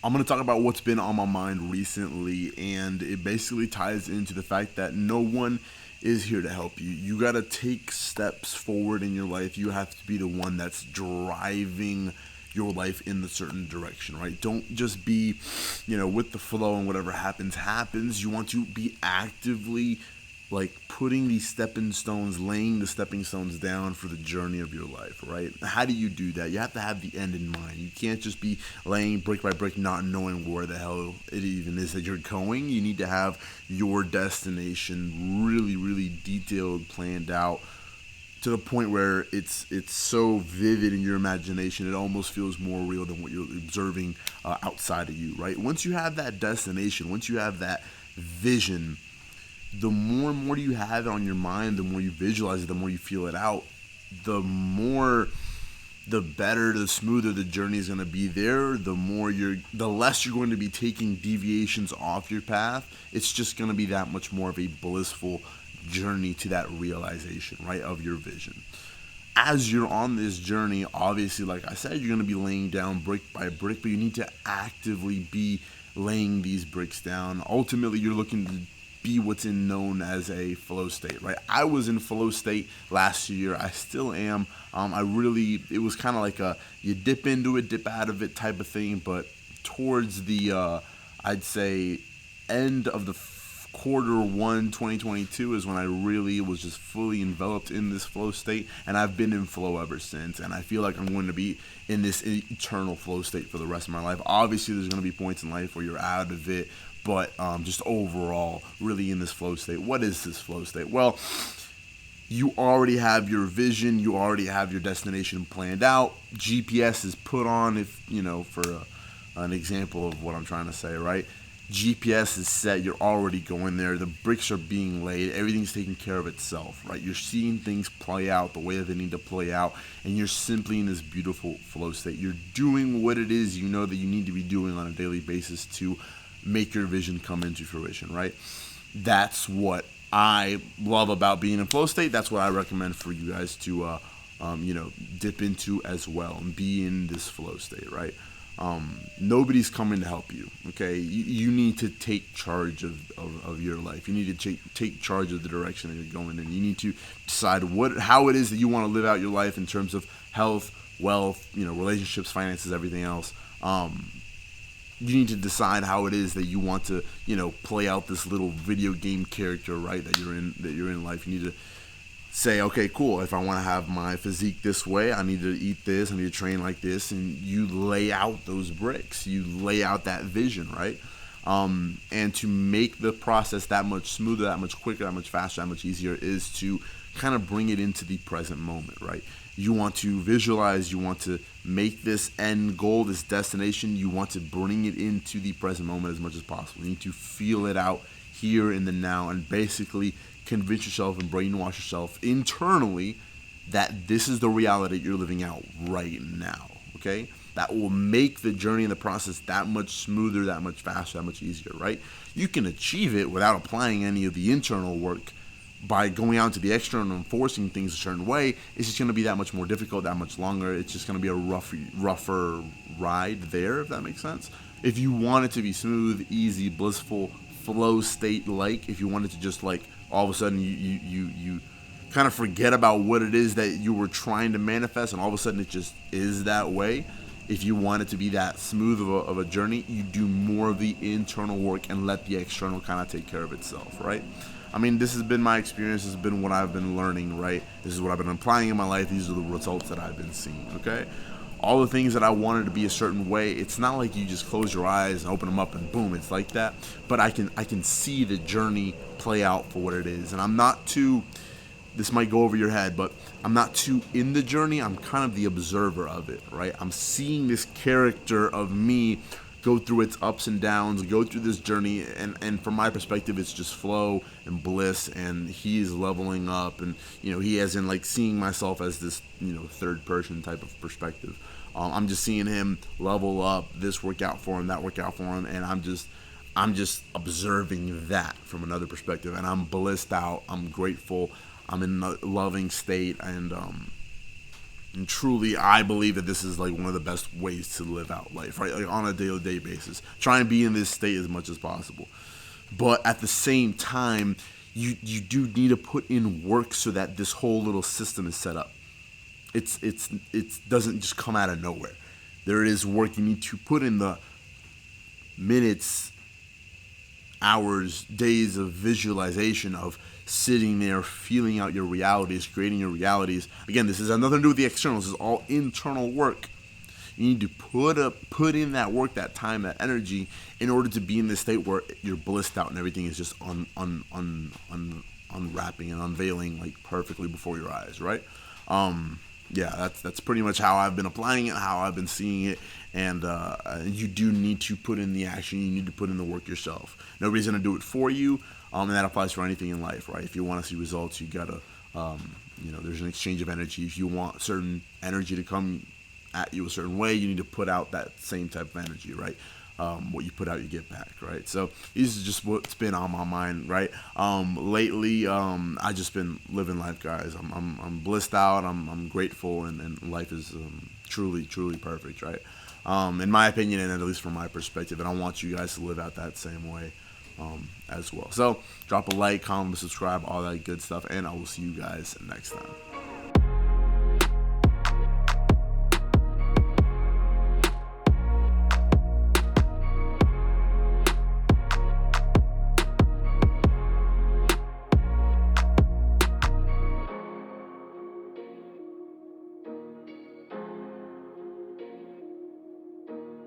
I'm going to talk about what's been on my mind recently, and it basically ties into the fact that no one is here to help you. You got to take steps forward in your life. You have to be the one that's driving your life in the certain direction, right? Don't just be, with the flow and whatever happens, happens. You want to be actively like putting these stepping stones, laying the stepping stones down for the journey of your life, right? How do you do that? You have to have the end in mind. You can't just be laying brick by brick, not knowing where the hell it even is that you're going. You need to have your destination really, really detailed, planned out to the point where it's so vivid in your imagination, it almost feels more real than what you're observing outside of you, right? Once you have that destination, once you have that vision, the more and more you have it on your mind, the more you visualize it, the more you feel it out, the better, the smoother the journey is going to be there, the less you're going to be taking deviations off your path. It's just going to be that much more of a blissful journey to that realization, right, of your vision. As you're on this journey, obviously, like I said, you're going to be laying down brick by brick, but you need to actively be laying these bricks down. Ultimately, you're looking to be what's known as a flow state, right? I was in flow state last year. I still am. It was kind of like you dip into it, dip out of it type of thing. But towards the, I'd say, end of the quarter 1 2022 is when I really was just fully enveloped in this flow state, and I've been in flow ever since, and I feel like I'm going to be in this eternal flow state for the rest of my life. Obviously there's going to be points in life where you're out of it, but just overall really in this flow state. What is this flow state? Well, you already have your vision, you already have your destination planned out. GPS is put on, if for an example of what I'm trying to say, right? GPS is set, you're already going there, the bricks are being laid, everything's taking care of itself, right? You're seeing things play out the way that they need to play out, and you're simply in this beautiful flow state. You're doing what it is you know that you need to be doing on a daily basis to make your vision come into fruition, right? That's what I love about being in flow state. That's what I recommend for you guys to dip into as well and be in this flow state, right? Nobody's coming to help you. Okay, you need to take charge of your life. You need to take charge of the direction that you're going in. You need to decide how it is that you want to live out your life in terms of health, wealth, relationships, finances, everything else. You need to decide how it is that you want to play out this little video game character, right, that you're in life. You need to say, okay, cool, if I want to have my physique this way, I need to eat this, I need to train like this, and you lay out those bricks, you lay out that vision, right? And to make the process that much smoother, that much quicker, that much faster, that much easier is to kind of bring it into the present moment, right? You want to visualize, you want to make this end goal, this destination, you want to bring it into the present moment as much as possible. You need to feel it out here in the now and basically convince yourself and brainwash yourself internally that this is the reality you're living out right now, okay? That will make the journey and the process that much smoother, that much faster, that much easier, right? You can achieve it without applying any of the internal work. By going out to the external and forcing things a certain way, it's just going to be that much more difficult, that much longer. It's just going to be a rougher ride there, if that makes sense. If you want it to be smooth, easy, blissful, flow state, like if you want it to just like all of a sudden you kind of forget about what it is that you were trying to manifest, and all of a sudden it just is that way. If you want it to be that smooth of a journey, you do more of the internal work and let the external kind of take care of itself, right? I mean, this has been my experience. This has been what I've been learning, right? This is what I've been applying in my life. These are the results that I've been seeing, okay? All the things that I wanted to be a certain way, it's not like you just close your eyes and open them up and boom, it's like that. But I can see the journey play out for what it is. And I'm not too, this might go over your head, but I'm not too in the journey. I'm kind of the observer of it, right? I'm seeing this character of me go through its ups and downs, go through this journey, and from my perspective, it's just flow and bliss, and he's leveling up, and he has in like seeing myself as this third person type of perspective. I'm just seeing him level up, this work out for him, that work out for him, and I'm just observing that from another perspective, and I'm blissed out. I'm grateful. I'm in a loving state, and And truly, I believe that this is like one of the best ways to live out life, right? Like on a day-to-day basis. Try and be in this state as much as possible. But at the same time, you do need to put in work so that this whole little system is set up. It doesn't just come out of nowhere. There is work you need to put in, the minutes, hours, days of visualization, of sitting there, feeling out your realities, creating your realities. Again, this has nothing to do with the external. This is all internal work. You need to put in that work, that time, that energy, in order to be in this state where you're blissed out and everything is just unwrapping and unveiling like perfectly before your eyes, right? Yeah, that's pretty much how I've been applying it, how I've been seeing it, and you do need to put in the action. You need to put in the work yourself. Nobody's gonna do it for you, and that applies for anything in life, right? If you want to see results, you gotta, there's an exchange of energy. If you want certain energy to come at you a certain way, you need to put out that same type of energy, right? What you put out, you get back, right? So this is just what's been on my mind, right? Lately, I just been living life, guys. I'm blissed out. I'm grateful, and life is truly perfect, right? In my opinion, and at least from my perspective, and I want you guys to live out that same way as well. So drop a like, comment, subscribe, all that good stuff, and I will see you guys next time.